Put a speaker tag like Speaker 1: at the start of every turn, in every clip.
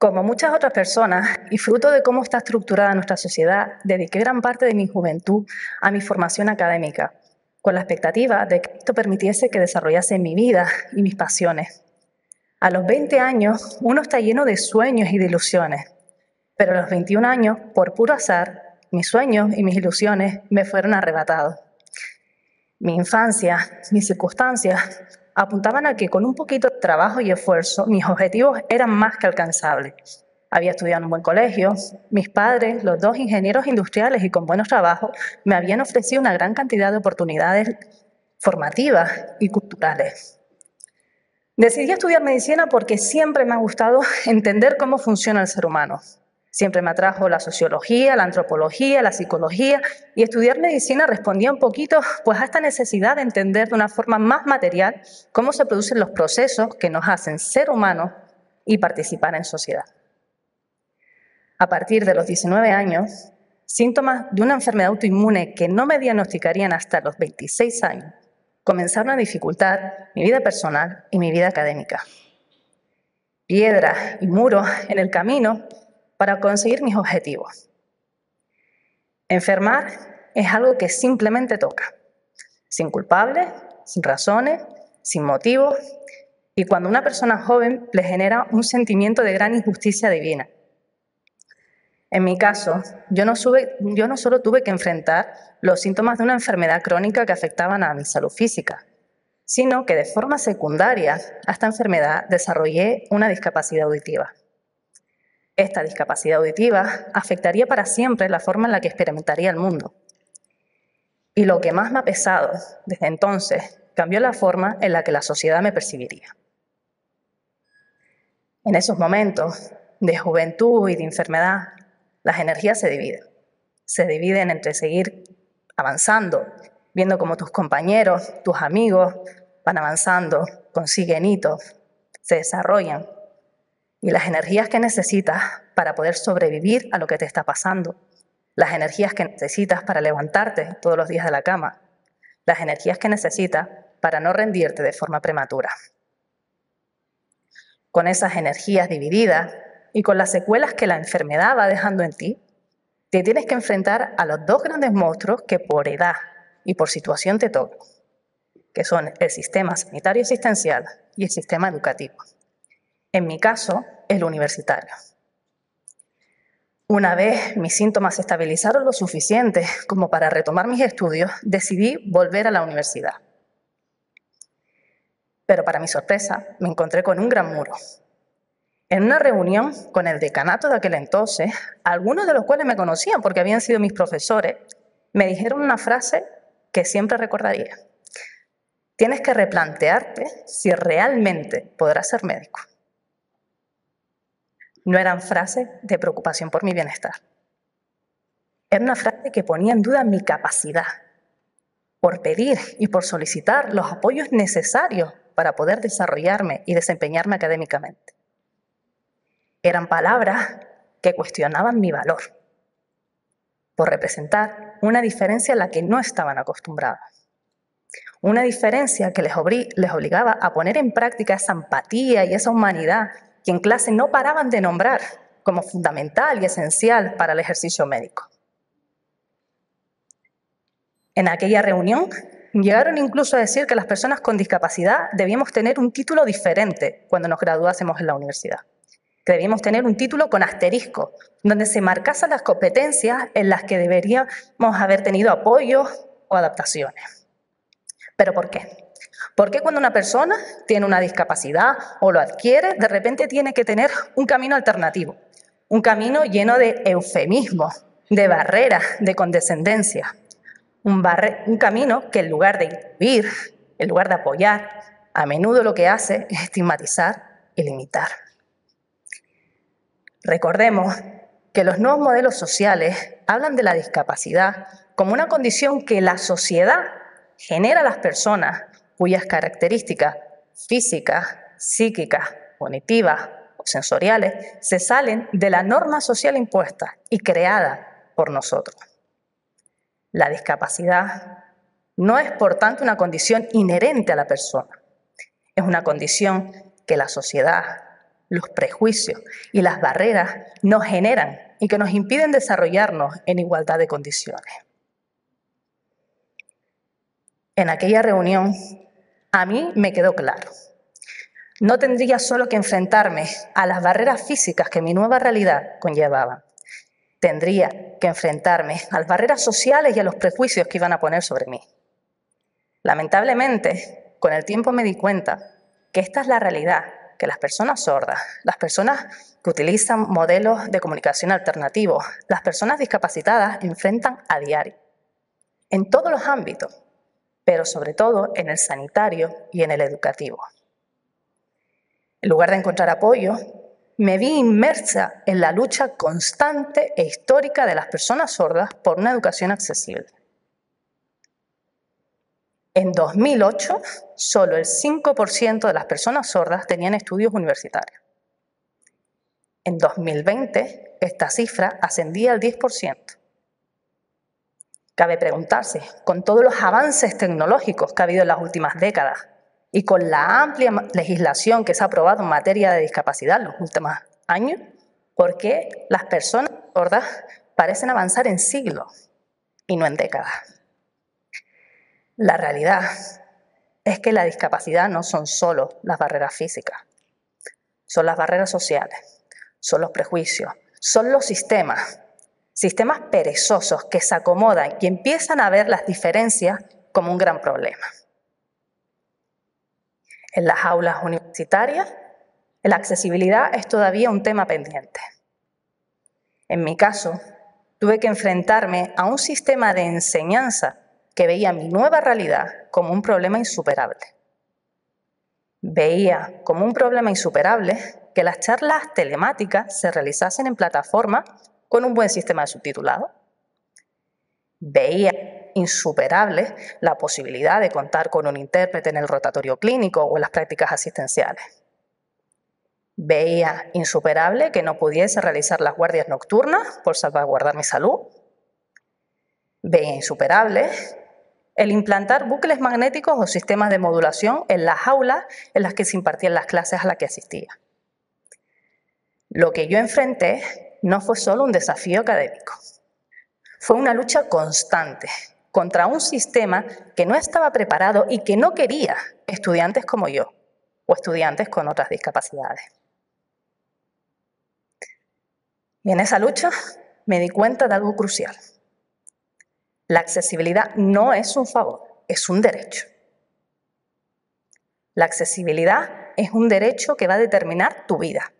Speaker 1: Como muchas otras personas, y fruto de cómo está estructurada nuestra sociedad, dediqué gran parte de mi juventud a mi formación académica, con la expectativa de que esto permitiese que desarrollase mi vida y mis pasiones. A los 20 años, uno está lleno de sueños y de ilusiones, pero a los 21 años, por puro azar, mis sueños y mis ilusiones me fueron arrebatados. Mi infancia, mis circunstancias, apuntaban a que con un poquito de trabajo y esfuerzo, mis objetivos eran más que alcanzables. Había estudiado en un buen colegio, mis padres, los dos ingenieros industriales y con buenos trabajos, me habían ofrecido una gran cantidad de oportunidades formativas y culturales. Decidí estudiar medicina porque siempre me ha gustado entender cómo funciona el ser humano. Siempre me atrajo la sociología, la antropología, la psicología, y estudiar medicina respondía un poquito pues, a esta necesidad de entender de una forma más material cómo se producen los procesos que nos hacen ser humanos y participar en sociedad. A partir de los 19 años, síntomas de una enfermedad autoinmune que no me diagnosticarían hasta los 26 años, comenzaron a dificultar mi vida personal y mi vida académica. Piedras y muros en el camino para conseguir mis objetivos. Enfermar es algo que simplemente toca, sin culpables, sin razones, sin motivos, y cuando una persona joven le genera un sentimiento de gran injusticia divina. En mi caso, yo no solo tuve que enfrentar los síntomas de una enfermedad crónica que afectaban a mi salud física, sino que de forma secundaria a esta enfermedad desarrollé una discapacidad auditiva. Esta discapacidad auditiva afectaría para siempre la forma en la que experimentaría el mundo. Y lo que más me ha pesado desde entonces cambió la forma en la que la sociedad me percibiría. En esos momentos de juventud y de enfermedad, las energías se dividen. Se dividen entre seguir avanzando, viendo cómo tus compañeros, tus amigos van avanzando, consiguen hitos, se desarrollan. Y las energías que necesitas para poder sobrevivir a lo que te está pasando, las energías que necesitas para levantarte todos los días de la cama, las energías que necesitas para no rendirte de forma prematura. Con esas energías divididas y con las secuelas que la enfermedad va dejando en ti, te tienes que enfrentar a los dos grandes monstruos que por edad y por situación te tocan, que son el sistema sanitario asistencial y el sistema educativo. En mi caso, el universitario. Una vez mis síntomas se estabilizaron lo suficiente como para retomar mis estudios, decidí volver a la universidad. Pero para mi sorpresa, me encontré con un gran muro. En una reunión con el decanato de aquel entonces, algunos de los cuales me conocían porque habían sido mis profesores, me dijeron una frase que siempre recordaría. Tienes que replantearte si realmente podrás ser médico. No eran frases de preocupación por mi bienestar. Era una frase que ponía en duda mi capacidad por pedir y por solicitar los apoyos necesarios para poder desarrollarme y desempeñarme académicamente. Eran palabras que cuestionaban mi valor por representar una diferencia a la que no estaban acostumbrados. Una diferencia que les obligaba a poner en práctica esa empatía y esa humanidad que en clase no paraban de nombrar como fundamental y esencial para el ejercicio médico. En aquella reunión llegaron incluso a decir que las personas con discapacidad debíamos tener un título diferente cuando nos graduásemos en la universidad, que debíamos tener un título con asterisco, donde se marcasen las competencias en las que deberíamos haber tenido apoyos o adaptaciones. ¿Pero por qué? ¿Por qué cuando una persona tiene una discapacidad o lo adquiere, de repente tiene que tener un camino alternativo? Un camino lleno de eufemismos, de barreras, de condescendencia. Un camino que en lugar de incluir, en lugar de apoyar, a menudo lo que hace es estigmatizar y limitar. Recordemos que los nuevos modelos sociales hablan de la discapacidad como una condición que la sociedad genera a las personas cuyas características físicas, psíquicas, cognitivas o sensoriales se salen de la norma social impuesta y creada por nosotros. La discapacidad no es, por tanto, una condición inherente a la persona. Es una condición que la sociedad, los prejuicios y las barreras nos generan y que nos impiden desarrollarnos en igualdad de condiciones. En aquella reunión, a mí me quedó claro. No tendría solo que enfrentarme a las barreras físicas que mi nueva realidad conllevaba. Tendría que enfrentarme a las barreras sociales y a los prejuicios que iban a poner sobre mí. Lamentablemente, con el tiempo me di cuenta que esta es la realidad que las personas sordas, las personas que utilizan modelos de comunicación alternativos, las personas discapacitadas enfrentan a diario, en todos los ámbitos, pero sobre todo en el sanitario y en el educativo. En lugar de encontrar apoyo, me vi inmersa en la lucha constante e histórica de las personas sordas por una educación accesible. En 2008, solo el 5% de las personas sordas tenían estudios universitarios. En 2020, esta cifra ascendía al 10%. Cabe preguntarse, con todos los avances tecnológicos que ha habido en las últimas décadas y con la amplia legislación que se ha aprobado en materia de discapacidad en los últimos años, ¿por qué las personas sordas parecen avanzar en siglos y no en décadas? La realidad es que la discapacidad no son solo las barreras físicas, son las barreras sociales, son los prejuicios, son los sistemas perezosos que se acomodan y empiezan a ver las diferencias como un gran problema. En las aulas universitarias, la accesibilidad es todavía un tema pendiente. En mi caso, tuve que enfrentarme a un sistema de enseñanza que veía mi nueva realidad como un problema insuperable. Veía como un problema insuperable que las charlas telemáticas se realizasen en plataformas con un buen sistema de subtitulado. Veía insuperable la posibilidad de contar con un intérprete en el rotatorio clínico o en las prácticas asistenciales. Veía insuperable que no pudiese realizar las guardias nocturnas por salvaguardar mi salud. Veía insuperable el implantar bucles magnéticos o sistemas de modulación en las aulas en las que se impartían las clases a las que asistía. Lo que yo enfrenté no fue solo un desafío académico, fue una lucha constante contra un sistema que no estaba preparado y que no quería estudiantes como yo o estudiantes con otras discapacidades. Y en esa lucha me di cuenta de algo crucial. La accesibilidad no es un favor, es un derecho. La accesibilidad es un derecho que va a determinar tu vida,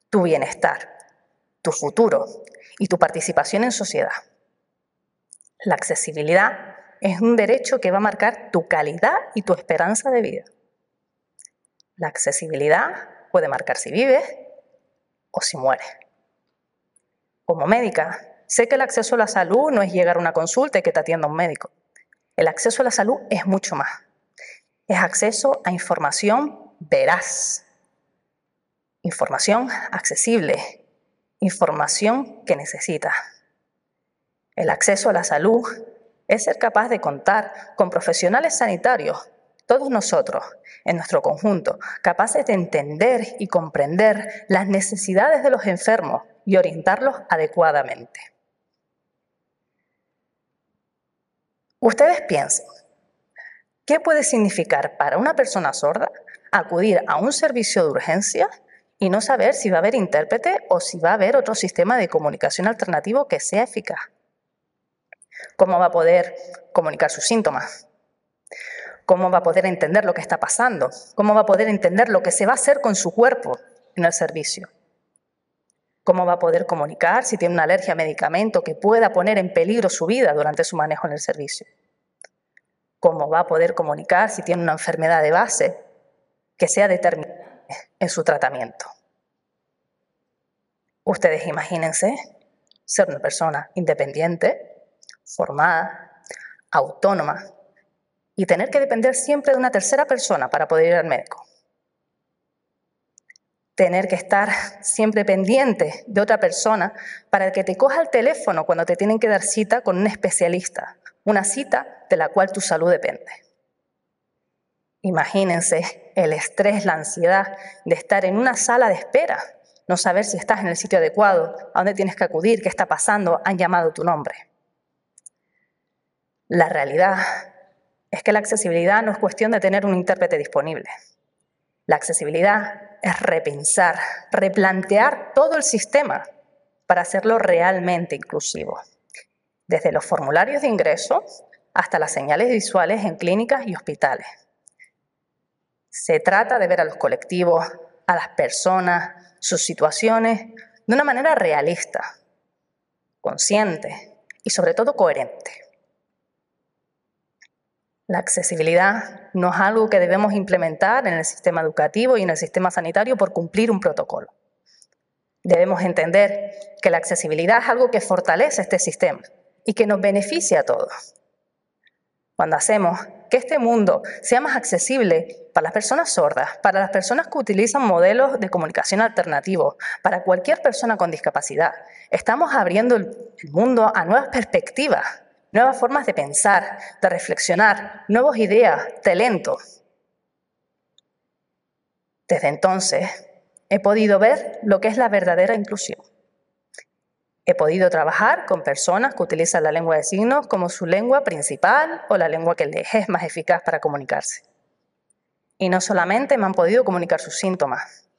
Speaker 1: tu bienestar, tu futuro y tu participación en sociedad. La accesibilidad es un derecho que va a marcar tu calidad y tu esperanza de vida. La accesibilidad puede marcar si vives o si mueres. Como médica, sé que el acceso a la salud no es llegar a una consulta y que te atienda un médico. El acceso a la salud es mucho más. Es acceso a información veraz, información accesible, información que necesitas. El acceso a la salud es ser capaz de contar con profesionales sanitarios, todos nosotros, en nuestro conjunto, capaces de entender y comprender las necesidades de los enfermos y orientarlos adecuadamente. Ustedes piensen, ¿qué puede significar para una persona sorda acudir a un servicio de urgencia y no saber si va a haber intérprete o si va a haber otro sistema de comunicación alternativo que sea eficaz? ¿Cómo va a poder comunicar sus síntomas? ¿Cómo va a poder entender lo que está pasando? ¿Cómo va a poder entender lo que se va a hacer con su cuerpo en el servicio? ¿Cómo va a poder comunicar si tiene una alergia a medicamento que pueda poner en peligro su vida durante su manejo en el servicio? ¿Cómo va a poder comunicar si tiene una enfermedad de base que sea determinante en su tratamiento? Ustedes imagínense ser una persona independiente, formada, autónoma y tener que depender siempre de una tercera persona para poder ir al médico. Tener que estar siempre pendiente de otra persona para que te coja el teléfono cuando te tienen que dar cita con un especialista, una cita de la cual tu salud depende. Imagínense el estrés, la ansiedad de estar en una sala de espera, no saber si estás en el sitio adecuado, a dónde tienes que acudir, qué está pasando, han llamado tu nombre. La realidad es que la accesibilidad no es cuestión de tener un intérprete disponible. La accesibilidad es repensar, replantear todo el sistema para hacerlo realmente inclusivo. Desde los formularios de ingreso hasta las señales visuales en clínicas y hospitales. Se trata de ver a los colectivos, a las personas, sus situaciones, de una manera realista, consciente y sobre todo coherente. La accesibilidad no es algo que debemos implementar en el sistema educativo y en el sistema sanitario por cumplir un protocolo. Debemos entender que la accesibilidad es algo que fortalece este sistema y que nos beneficia a todos. Cuando hacemos que este mundo sea más accesible para las personas sordas, para las personas que utilizan modelos de comunicación alternativos, para cualquier persona con discapacidad, estamos abriendo el mundo a nuevas perspectivas, nuevas formas de pensar, de reflexionar, nuevas ideas, talentos. Desde entonces, he podido ver lo que es la verdadera inclusión. He podido trabajar con personas que utilizan la lengua de signos como su lengua principal o la lengua que les es más eficaz para comunicarse. Y no solamente me han podido comunicar sus síntomas,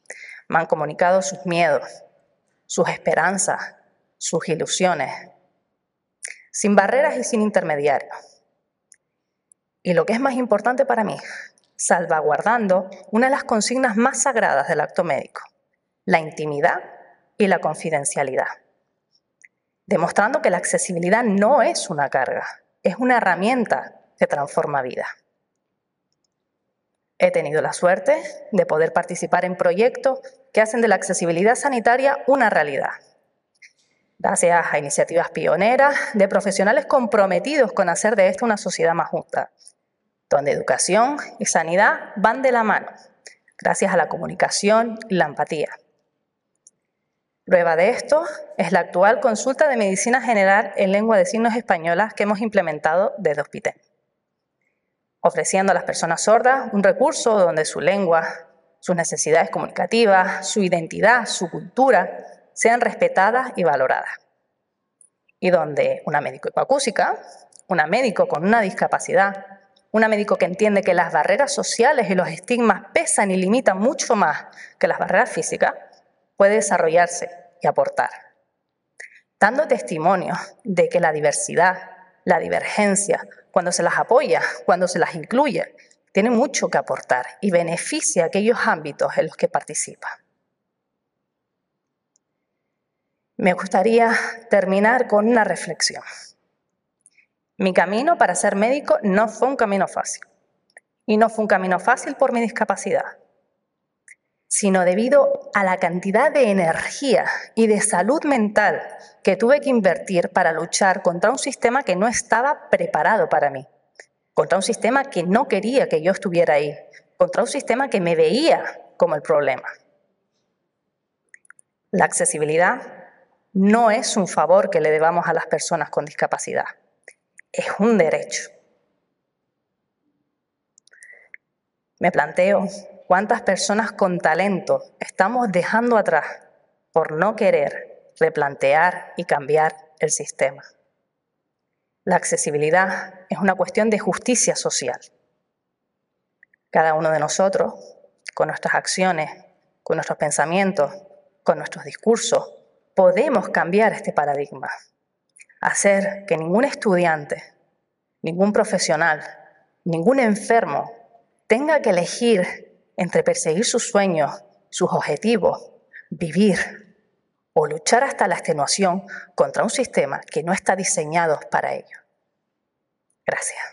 Speaker 1: me han comunicado sus miedos, sus esperanzas, sus ilusiones, sin barreras y sin intermediarios. Y lo que es más importante para mí, salvaguardando una de las consignas más sagradas del acto médico, la intimidad y la confidencialidad. Demostrando que la accesibilidad no es una carga, es una herramienta que transforma vidas. He tenido la suerte de poder participar en proyectos que hacen de la accesibilidad sanitaria una realidad. Gracias a iniciativas pioneras de profesionales comprometidos con hacer de esto una sociedad más justa, donde educación y sanidad van de la mano, gracias a la comunicación y la empatía. Prueba de esto es la actual consulta de medicina general en lengua de signos española que hemos implementado desde Hospitem, ofreciendo a las personas sordas un recurso donde su lengua, sus necesidades comunicativas, su identidad, su cultura sean respetadas y valoradas. Y donde una médico hipoacúsica, una médico con una discapacidad, una médico que entiende que las barreras sociales y los estigmas pesan y limitan mucho más que las barreras físicas, puede desarrollarse y aportar, dando testimonio de que la diversidad, la divergencia, cuando se las apoya, cuando se las incluye, tiene mucho que aportar y beneficia a aquellos ámbitos en los que participa. Me gustaría terminar con una reflexión. Mi camino para ser médico no fue un camino fácil, y no fue un camino fácil por mi discapacidad, sino debido a la cantidad de energía y de salud mental que tuve que invertir para luchar contra un sistema que no estaba preparado para mí, contra un sistema que no quería que yo estuviera ahí, contra un sistema que me veía como el problema. La accesibilidad no es un favor que le debamos a las personas con discapacidad, es un derecho. Me planteo cuántas personas con talento estamos dejando atrás por no querer replantear y cambiar el sistema. La accesibilidad es una cuestión de justicia social. Cada uno de nosotros, con nuestras acciones, con nuestros pensamientos, con nuestros discursos, podemos cambiar este paradigma, hacer que ningún estudiante, ningún profesional, ningún enfermo tenga que elegir entre perseguir sus sueños, sus objetivos, vivir o luchar hasta la extenuación contra un sistema que no está diseñado para ello. Gracias.